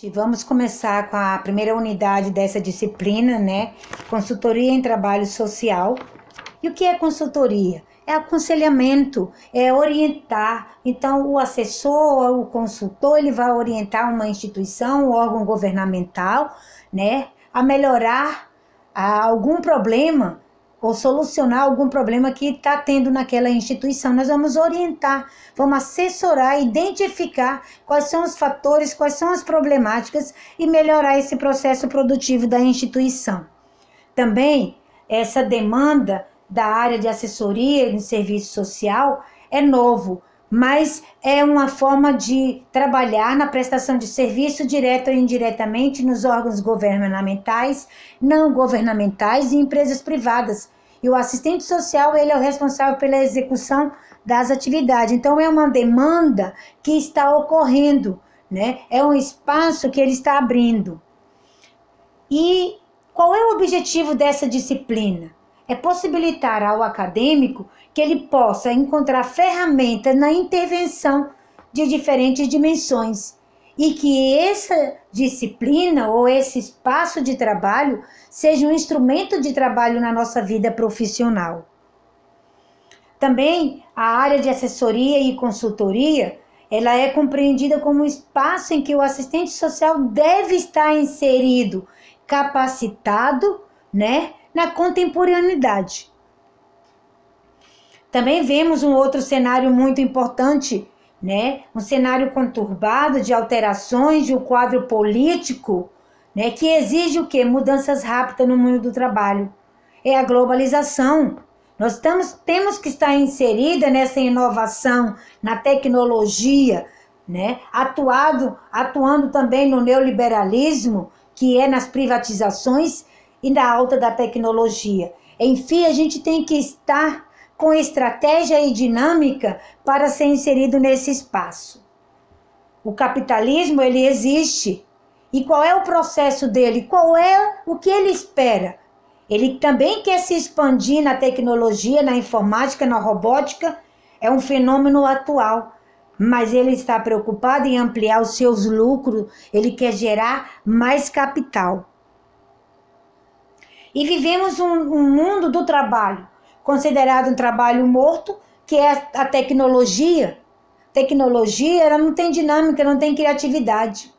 Vamos começar com a primeira unidade dessa disciplina, né? Consultoria em trabalho social. E o que é consultoria? É aconselhamento, é orientar. Então, o assessor, o consultor, ele vai orientar uma instituição, um órgão governamental, né? A melhorar algum problema ou solucionar algum problema que está tendo naquela instituição. Nós vamos orientar, vamos assessorar, identificar quais são os fatores, quais são as problemáticas e melhorar esse processo produtivo da instituição. Também, essa demanda da área de assessoria em serviço social é novo, mas é uma forma de trabalhar na prestação de serviço direto ou indiretamente nos órgãos governamentais, não governamentais e empresas privadas. E o assistente social, ele é o responsável pela execução das atividades. Então, é uma demanda que está ocorrendo, né? É um espaço que ele está abrindo. E qual é o objetivo dessa disciplina? É possibilitar ao acadêmico que ele possa encontrar ferramentas na intervenção de diferentes dimensões e que essa disciplina ou esse espaço de trabalho seja um instrumento de trabalho na nossa vida profissional. Também a área de assessoria e consultoria, ela é compreendida como um espaço em que o assistente social deve estar inserido, capacitado, né, na contemporaneidade. Também vemos um outro cenário muito importante, né? Um cenário conturbado de alterações de um quadro político, né? Que exige o quê? Mudanças rápidas no mundo do trabalho. É a globalização. Nós temos que estar inserida nessa inovação, na tecnologia, né? Atuando também no neoliberalismo, que é nas privatizações e na alta da tecnologia. Enfim, a gente tem que estar com estratégia e dinâmica para ser inserido nesse espaço. O capitalismo, ele existe. E qual é o processo dele? Qual é o que ele espera? Ele também quer se expandir na tecnologia, na informática, na robótica. É um fenômeno atual. Mas ele está preocupado em ampliar os seus lucros. Ele quer gerar mais capital. E vivemos um mundo do trabalho, considerado um trabalho morto, que é a tecnologia. Tecnologia, ela não tem dinâmica, não tem criatividade.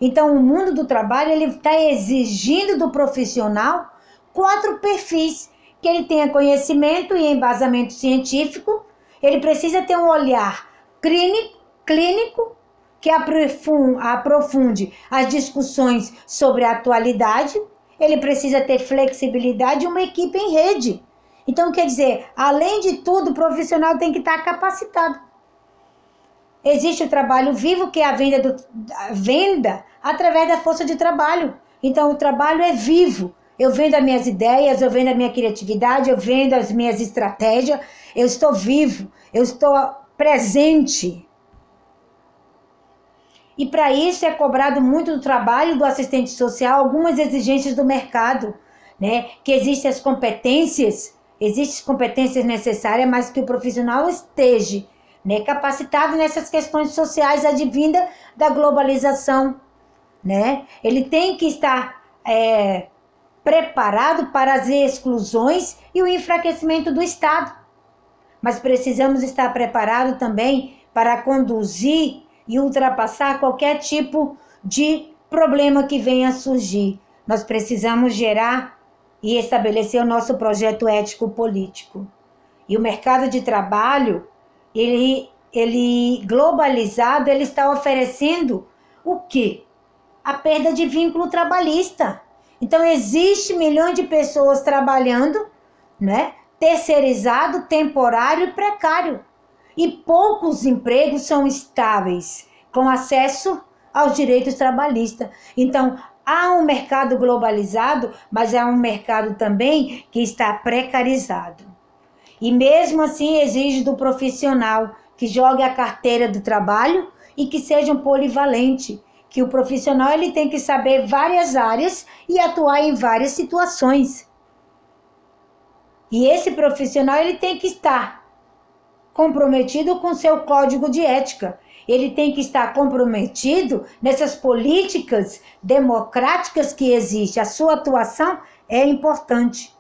Então, o mundo do trabalho, ele está exigindo do profissional 4 perfis. Que ele tenha conhecimento e embasamento científico, ele precisa ter um olhar clínico que aprofunde as discussões sobre a atualidade. Ele precisa ter flexibilidade e uma equipe em rede. Então, quer dizer, além de tudo, o profissional tem que estar capacitado. Existe o trabalho vivo, que é a venda através da força de trabalho. Então, o trabalho é vivo. Eu vendo as minhas ideias, eu vendo a minha criatividade, eu vendo as minhas estratégias. Eu estou vivo, eu estou presente. E para isso é cobrado muito do trabalho do assistente social, algumas exigências do mercado, né? Que existem as competências necessárias, mas que o profissional esteja, né, capacitado nessas questões sociais advindas da globalização, né? Ele tem que estar preparado para as exclusões e o enfraquecimento do Estado. Mas precisamos estar preparados também para conduzir e ultrapassar qualquer tipo de problema que venha a surgir. Nós precisamos gerar e estabelecer o nosso projeto ético-político. E o mercado de trabalho, ele globalizado, ele está oferecendo o quê? A perda de vínculo trabalhista. Então, existe milhões de pessoas trabalhando, né? Terceirizado, temporário e precário. E poucos empregos são estáveis, com acesso aos direitos trabalhistas. Então, há um mercado globalizado, mas há um mercado também que está precarizado. E mesmo assim exige do profissional que jogue a carteira do trabalho e que seja um polivalente, que o profissional ele tem que saber várias áreas e atuar em várias situações. E esse profissional ele tem que estar comprometido com seu código de ética. Ele tem que estar comprometido nessas políticas democráticas que existem. A sua atuação é importante.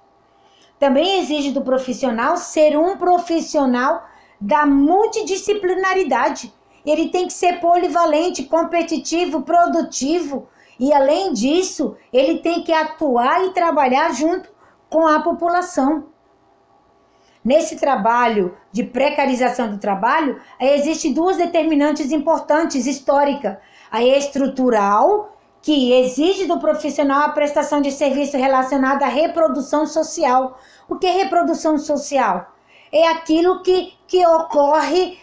Também exige do profissional ser um profissional da multidisciplinaridade. Ele tem que ser polivalente, competitivo, produtivo. E, além disso, ele tem que atuar e trabalhar junto com a população. Nesse trabalho de precarização do trabalho, existem duas determinantes importantes históricas. A estrutural, que exige do profissional a prestação de serviço relacionado à reprodução social. O que é reprodução social? É aquilo que ocorre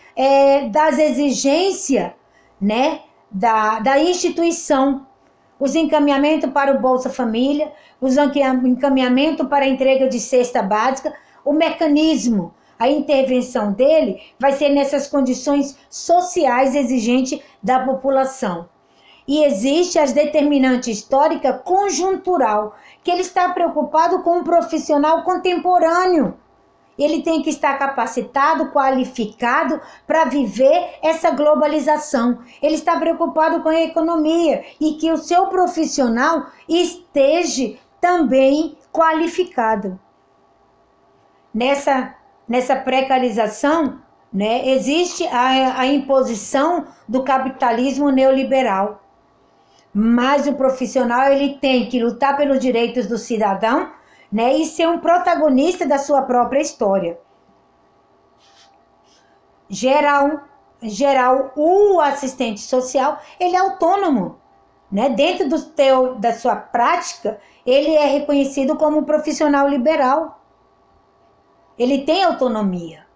das exigências, né, da instituição. Os encaminhamentos para o Bolsa Família, os encaminhamentos para a entrega de cesta básica, o mecanismo, a intervenção dele vai ser nessas condições sociais exigentes da população. E existe as determinantes histórica conjuntural, que ele está preocupado com um profissional contemporâneo. Ele tem que estar capacitado, qualificado para viver essa globalização. Ele está preocupado com a economia e que o seu profissional esteja também qualificado. Nessa precarização, né, existe a imposição do capitalismo neoliberal. Mas o profissional ele tem que lutar pelos direitos do cidadão, né, e ser um protagonista da sua própria história. Geral, o assistente social, ele é autônomo, né? Dentro da sua prática, ele é reconhecido como um profissional liberal. Ele tem autonomia.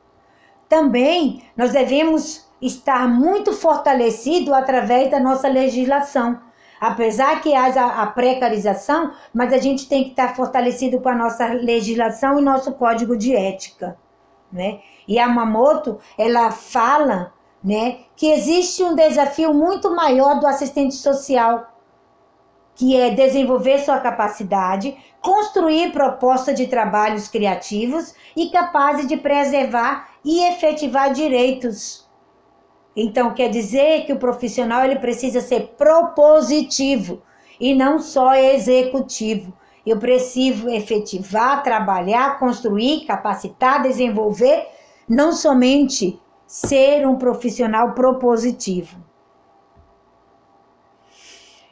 Também nós devemos estar muito fortalecidos através da nossa legislação. Apesar que haja a precarização, mas a gente tem que estar fortalecido com a nossa legislação e nosso código de ética, né? E a Yamamoto, ela fala, né, que existe um desafio muito maior do assistente social, que é desenvolver sua capacidade, construir propostas de trabalhos criativos e capazes de preservar e efetivar direitos. Então, quer dizer que o profissional ele precisa ser propositivo e não só executivo. Eu preciso efetivar, trabalhar, construir, capacitar, desenvolver, não somente ser um profissional propositivo.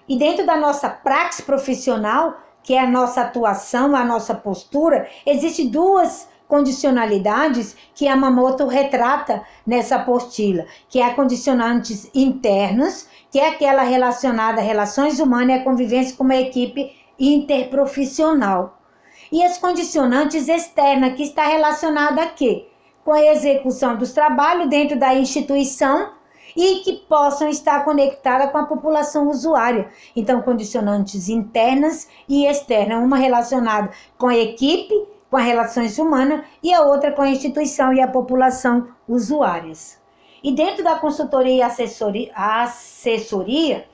E dentro da nossa prática profissional, que é a nossa atuação, a nossa postura, existem duas condicionalidades que a Yamamoto retrata nessa apostila, que é a condicionantes internos, que é aquela relacionada a relações humanas e a convivência com uma equipe interprofissional. E as condicionantes externas, que está relacionada a quê? Com a execução dos trabalhos dentro da instituição e que possam estar conectadas com a população usuária. Então, condicionantes internas e externas, uma relacionada com a equipe, com as relações humanas, e a outra com a instituição e a população usuárias. E dentro da consultoria e assessoria,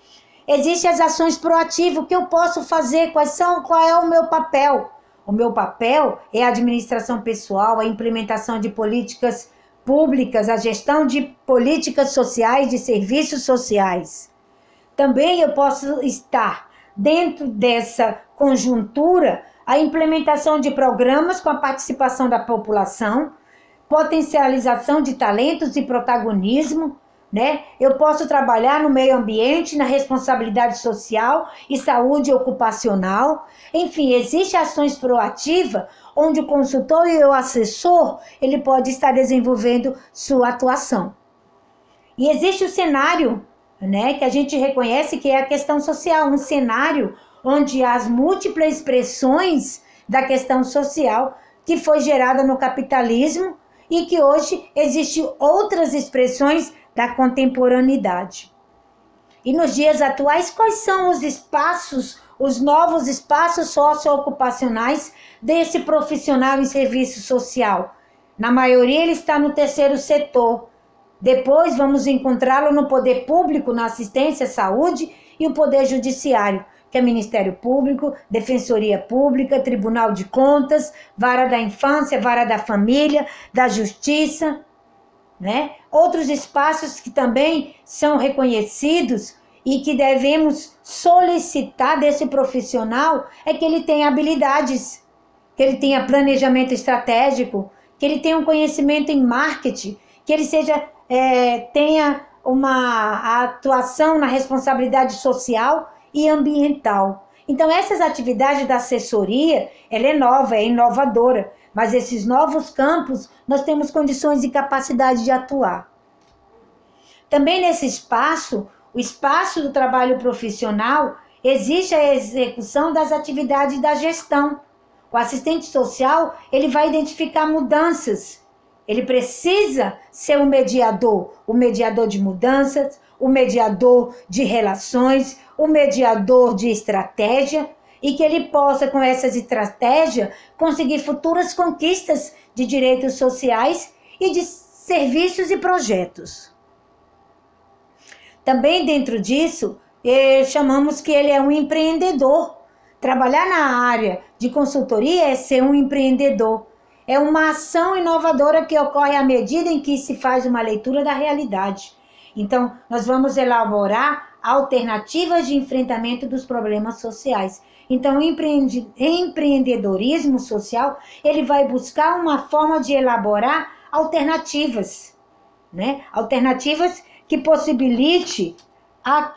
existem as ações proativas, o que eu posso fazer, qual é o meu papel? O meu papel é a administração pessoal, a implementação de políticas públicas, a gestão de políticas sociais, de serviços sociais. Também eu posso estar dentro dessa conjuntura, a implementação de programas com a participação da população, potencialização de talentos e protagonismo, né? Eu posso trabalhar no meio ambiente, na responsabilidade social e saúde ocupacional. Enfim, existem ações proativas onde o consultor e o assessor, ele pode estar desenvolvendo sua atuação. E existe o cenário, né, que a gente reconhece que é a questão social, um cenário onde as múltiplas expressões da questão social que foi gerada no capitalismo e que hoje existem outras expressões da contemporaneidade. E nos dias atuais, quais são os espaços, os novos espaços socioocupacionais desse profissional em serviço social? Na maioria ele está no terceiro setor. Depois vamos encontrá-lo no poder público, na assistência à saúde e o poder judiciário, que é Ministério Público, Defensoria Pública, Tribunal de Contas, Vara da Infância, Vara da Família, da Justiça. né? Outros espaços que também são reconhecidos e que devemos solicitar desse profissional é que ele tenha habilidades, que ele tenha planejamento estratégico, que ele tenha um conhecimento em marketing, que ele tenha uma atuação na responsabilidade social e ambiental. Então, essas atividades da assessoria, ela é nova, é inovadora, mas esses novos campos, nós temos condições e capacidade de atuar. Também nesse espaço, o espaço do trabalho profissional, existe a execução das atividades da gestão. O assistente social, ele vai identificar mudanças. Ele precisa ser o mediador de mudanças, o mediador de relações, o mediador de estratégia, e que ele possa, com essas estratégias, conseguir futuras conquistas de direitos sociais e de serviços e projetos. Também dentro disso, chamamos que ele é um empreendedor. Trabalhar na área de consultoria é ser um empreendedor. É uma ação inovadora que ocorre à medida em que se faz uma leitura da realidade. Então, nós vamos elaborar alternativas de enfrentamento dos problemas sociais. Então, o empreendedorismo social, ele vai buscar uma forma de elaborar alternativas, né? Alternativas que possibilite a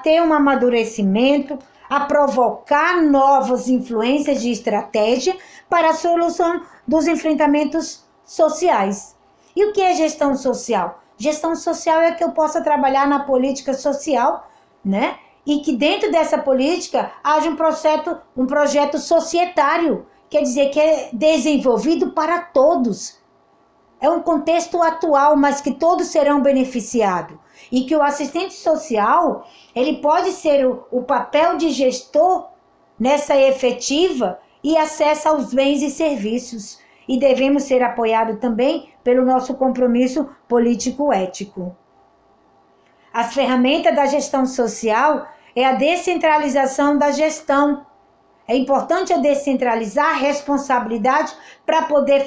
ter um amadurecimento, a provocar novas influências de estratégia para a solução dos enfrentamentos sociais. E o que é gestão social? Gestão social é que eu possa trabalhar na política social, né? E que dentro dessa política haja um projeto societário, quer dizer que é desenvolvido para todos. É um contexto atual, mas que todos serão beneficiados. E que o assistente social, ele pode ser o papel de gestor nessa efetiva e acesso aos bens e serviços. E devemos ser apoiados também pelo nosso compromisso político-ético. As ferramentas da gestão social é a descentralização da gestão. É importante a descentralizar a responsabilidade para poder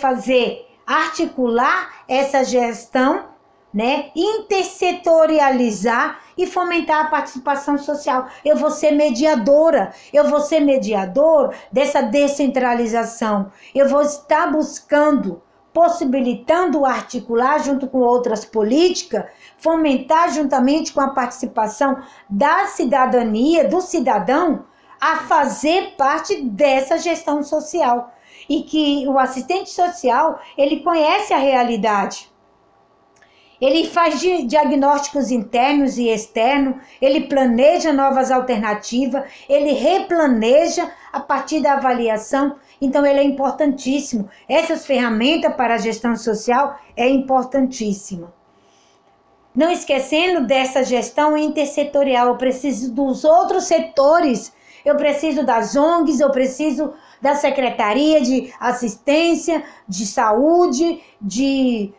articular essa gestão, né? Intersetorializar e fomentar a participação social. Eu vou ser mediador dessa descentralização. Eu vou estar buscando, possibilitando articular junto com outras políticas, fomentar juntamente com a participação da cidadania, do cidadão, a fazer parte dessa gestão social. E que o assistente social, ele conhece a realidade. Ele faz diagnósticos internos e externos, ele planeja novas alternativas, ele replaneja a partir da avaliação. Então, ele é importantíssimo. Essas ferramentas para a gestão social é importantíssima. Não esquecendo dessa gestão intersetorial, eu preciso dos outros setores, eu preciso das ONGs, eu preciso da Secretaria de Assistência, de Saúde, de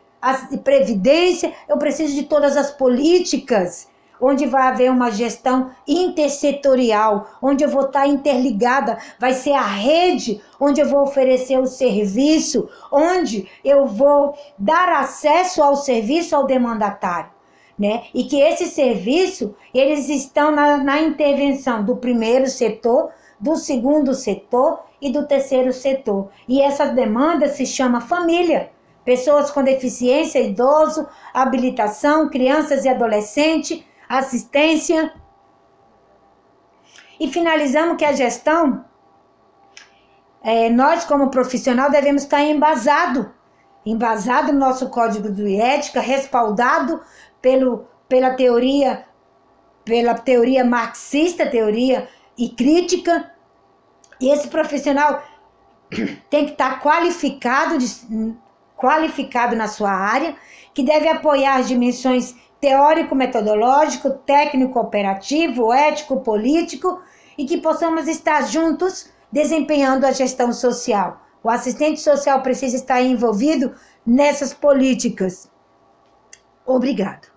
Previdência, eu preciso de todas as políticas, onde vai haver uma gestão intersetorial, onde eu vou estar interligada, vai ser a rede onde eu vou oferecer o serviço, onde eu vou dar acesso ao serviço ao demandatário, né? E que esse serviço, eles estão na intervenção do primeiro setor, do segundo setor e do terceiro setor. E essa demanda se chama família. Pessoas com deficiência, idoso, habilitação, crianças e adolescentes, assistência. E finalizamos que a gestão, nós como profissional devemos estar embasado no nosso código de ética, respaldado pela teoria marxista, teoria e crítica. E esse profissional tem que estar qualificado na sua área, que deve apoiar as dimensões teórico-metodológico, técnico-operativo, ético-político, e que possamos estar juntos desempenhando a gestão social. O assistente social precisa estar envolvido nessas políticas. Obrigado.